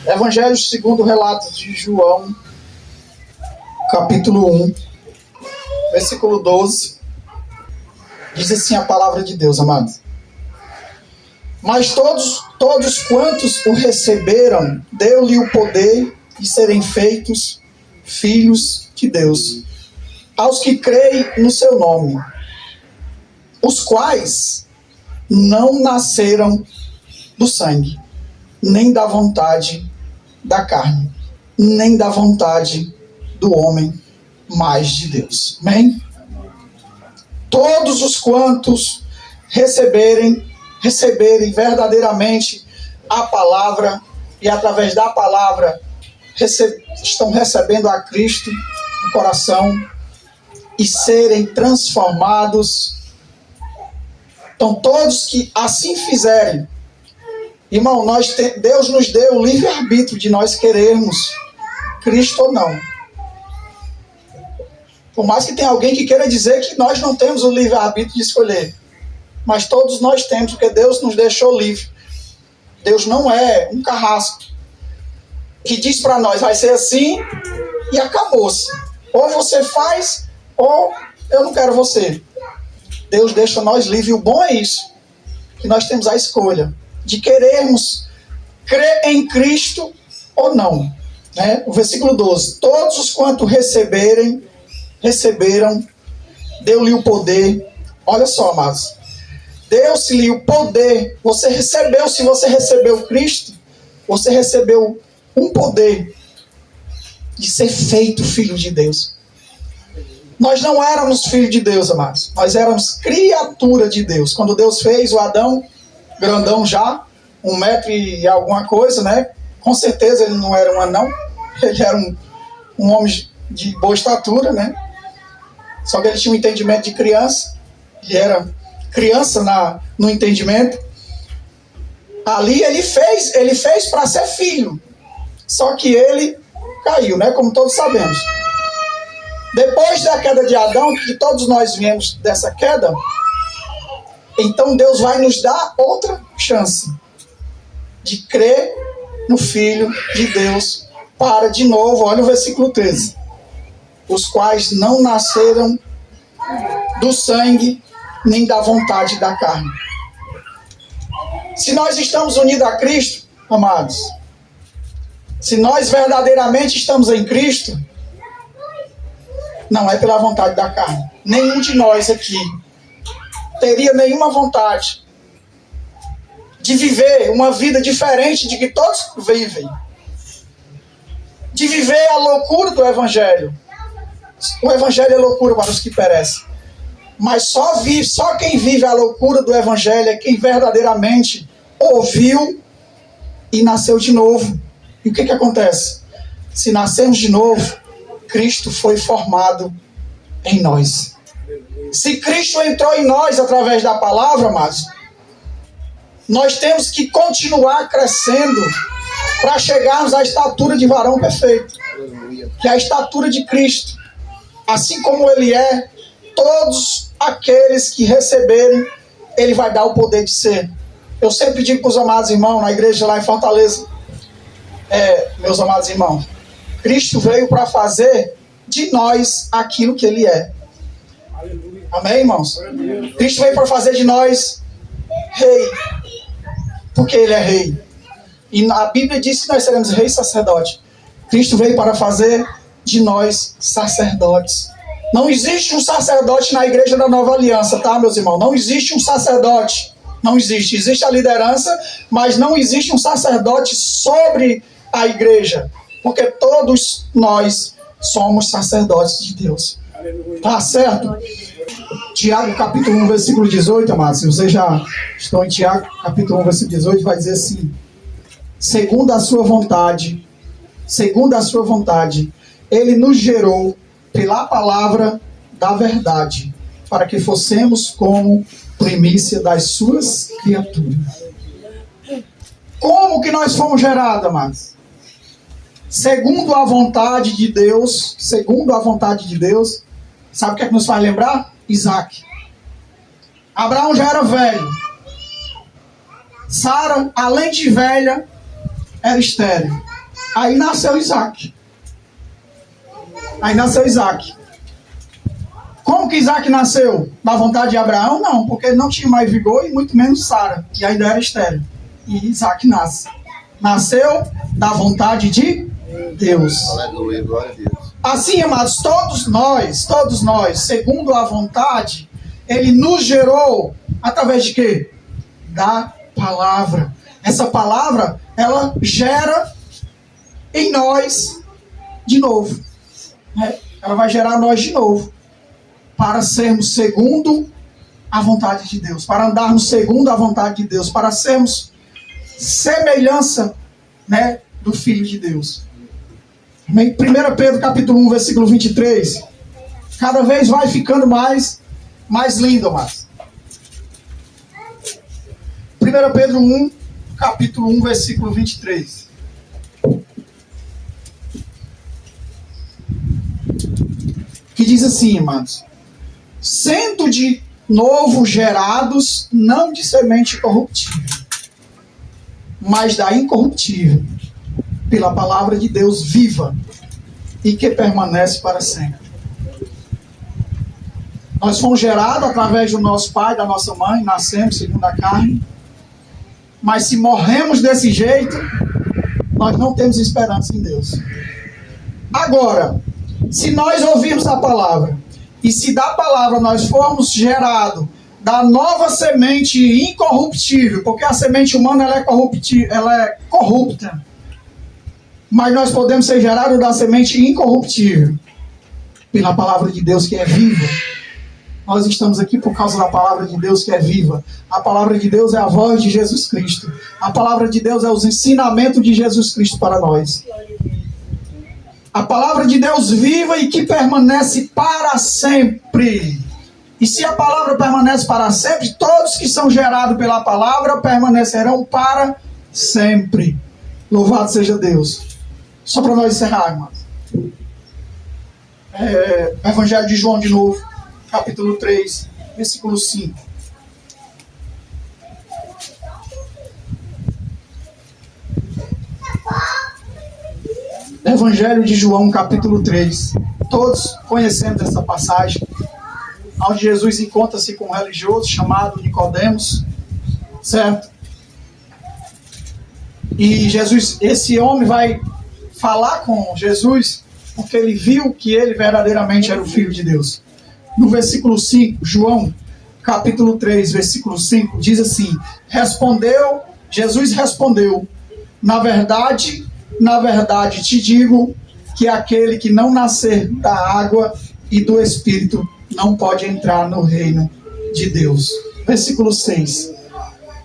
Evangelho segundo o relato de João, capítulo 1, versículo 12. Diz assim a palavra de Deus, amados. Mas todos quantos o receberam, deu-lhe o poder de serem feitos filhos de Deus, aos que creem no seu nome, os quais não nasceram do sangue, nem da vontade da carne, nem da vontade do homem, mas de Deus. Amém? Todos os quantos receberem verdadeiramente a palavra e através da palavra estão recebendo a Cristo no coração e serem transformados. Então todos que assim fizerem, irmão, Deus nos deu o livre-arbítrio de nós querermos Cristo ou não. Por mais que tenha alguém que queira dizer que nós não temos o livre-arbítrio de escolher, mas todos nós temos, porque Deus nos deixou livre. Deus não é um carrasco que diz para nós, vai ser assim e acabou-se. Ou você faz, ou eu não quero você. Deus deixa nós livres, e o bom é isso, que nós temos a escolha de querermos crer em Cristo ou não. Né? O versículo 12, todos os quantos receberam, deu-lhe o poder. Olha só, amados, deu-se-lhe o poder. Você recebeu, se você recebeu Cristo, você recebeu um poder de ser feito filho de Deus. Nós não éramos filhos de Deus, amados. Nós éramos criatura de Deus. Quando Deus fez o Adão, grandão já, 1 metro e alguma coisa, né? Com certeza ele não era um anão. Ele era um homem de boa estatura, né? Só que ele tinha um entendimento de criança. Ele era criança no entendimento. Ali ele fez para ser filho. Só que ele caiu, né? Como todos sabemos. Depois da queda de Adão, que todos nós viemos dessa queda, então Deus vai nos dar outra chance de crer no Filho de Deus para, de novo, olha o versículo 13, os quais não nasceram do sangue nem da vontade da carne. Se nós estamos unidos a Cristo, amados, se nós verdadeiramente estamos em Cristo, não é pela vontade da carne. Nenhum de nós aqui teria nenhuma vontade de viver uma vida diferente de que todos vivem. De viver a loucura do Evangelho. O Evangelho é loucura para os que perecem. Mas só quem vive a loucura do Evangelho é quem verdadeiramente ouviu e nasceu de novo. E o que acontece? Se nascermos de novo, Cristo foi formado em nós. Se Cristo entrou em nós através da palavra, amados, nós temos que continuar crescendo para chegarmos à estatura de varão perfeito, que é a estatura de Cristo. Assim como Ele é, todos aqueles que receberem, Ele vai dar o poder de ser. Eu sempre digo para os amados irmãos, na igreja lá em Fortaleza, meus amados irmãos, Cristo veio para fazer de nós aquilo que Ele é. Amém, irmãos? Cristo veio para fazer de nós rei, porque Ele é rei. E a Bíblia diz que nós seremos rei e sacerdote. Cristo veio para fazer de nós sacerdotes. Não existe um sacerdote na igreja da Nova Aliança, tá, meus irmãos? Não existe um sacerdote. Não existe. Existe a liderança, mas não existe um sacerdote sobre a igreja. Porque todos nós somos sacerdotes de Deus. Tá certo? Tiago capítulo 1, versículo 18, amados. Se vocês já estão em Tiago capítulo 1, versículo 18, vai dizer assim: segundo a sua vontade, Ele nos gerou pela palavra da verdade, para que fossemos como primícia das suas criaturas. Como que nós fomos gerados, amados? Segundo a vontade de Deus, sabe o que é que nos faz lembrar? Isaac. Abraão já era velho. Sara, além de velha, era estéril. Aí nasceu Isaac. Como que Isaac nasceu? Da vontade de Abraão? Não, porque ele não tinha mais vigor e muito menos Sara, que ainda era estéril. E Isaac nasce. Nasceu da vontade de Deus. Aleluia, glória a Deus. Assim, amados, todos nós, segundo a vontade, ele nos gerou através de quê? Da palavra. Essa palavra, ela gera em nós de novo. Ela vai gerar nós de novo. Para sermos segundo a vontade de Deus. Para andarmos segundo a vontade de Deus. Para sermos semelhança, né, do Filho de Deus. 1 Pedro capítulo 1, versículo 23. Cada vez vai ficando mais lindo, amados. 1 Pedro 1, capítulo 1, versículo 23. Que diz assim, amados: sendo de novo gerados, não de semente corruptível, mas da incorruptível, pela palavra de Deus viva e que permanece para sempre. Nós fomos gerados através do nosso pai, da nossa mãe, nascemos segundo a carne, mas se morremos desse jeito, nós não temos esperança em Deus. Agora, se nós ouvirmos a palavra, e se da palavra nós formos gerados da nova semente incorruptível, porque a semente humana ela é corrupta, mas nós podemos ser gerados da semente incorruptível, pela palavra de Deus que é viva. Nós estamos aqui por causa da palavra de Deus que é viva. A palavra de Deus é a voz de Jesus Cristo. A palavra de Deus é os ensinamentos de Jesus Cristo para nós. A palavra de Deus viva e que permanece para sempre. E se a palavra permanece para sempre, todos que são gerados pela palavra permanecerão para sempre. Louvado seja Deus. Só para nós encerrarmos. Evangelho de João de novo, capítulo 3, versículo 5. Evangelho de João, capítulo 3. Todos conhecemos essa passagem, onde Jesus encontra-se com um religioso chamado Nicodemos, certo? E Jesus, esse homem vai falar com Jesus, porque ele viu que ele verdadeiramente era o Filho de Deus. No versículo 5, João, capítulo 3, versículo 5, diz assim: Jesus respondeu, na verdade te digo que aquele que não nascer da água e do Espírito não pode entrar no reino de Deus. Versículo 6.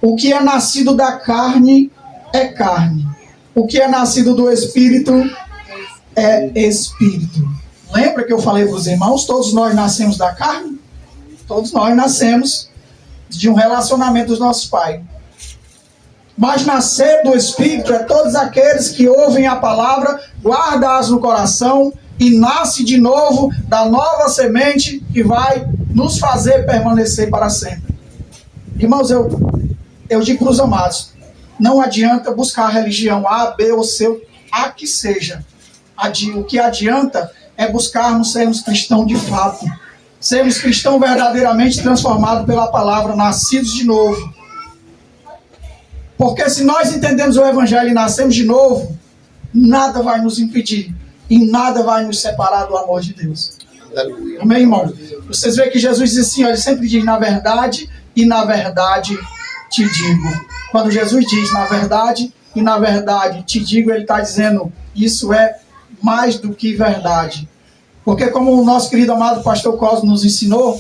O que é nascido da carne é carne. O que é nascido do Espírito é Espírito. Lembra que eu falei para os irmãos? Todos nós nascemos da carne? Todos nós nascemos de um relacionamento dos nossos pais. Mas nascer do Espírito é todos aqueles que ouvem a palavra, guardam-as no coração e nasce de novo da nova semente que vai nos fazer permanecer para sempre. Irmãos, eu digo para os amados, não adianta buscar a religião A, B ou C, a que seja. O que adianta é buscarmos sermos cristãos de fato. Sermos cristãos verdadeiramente transformados pela palavra, nascidos de novo. Porque se nós entendemos o Evangelho e nascemos de novo, nada vai nos impedir e nada vai nos separar do amor de Deus. Amém, irmão? Vocês veem que Jesus diz assim, ele sempre diz na verdade e na verdade te digo. Quando Jesus diz na verdade e na verdade te digo, ele está dizendo isso é mais do que verdade. Porque como o nosso querido amado pastor Cosmo nos ensinou,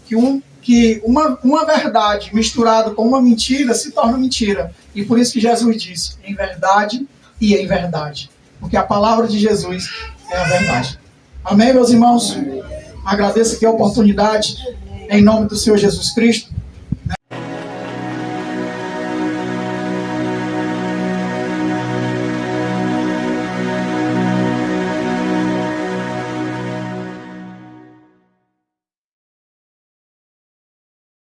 que uma verdade misturada com uma mentira se torna mentira. E por isso que Jesus disse, em verdade e em verdade. Porque a palavra de Jesus é a verdade. Amém, meus irmãos? Agradeço aqui a oportunidade, em nome do Senhor Jesus Cristo.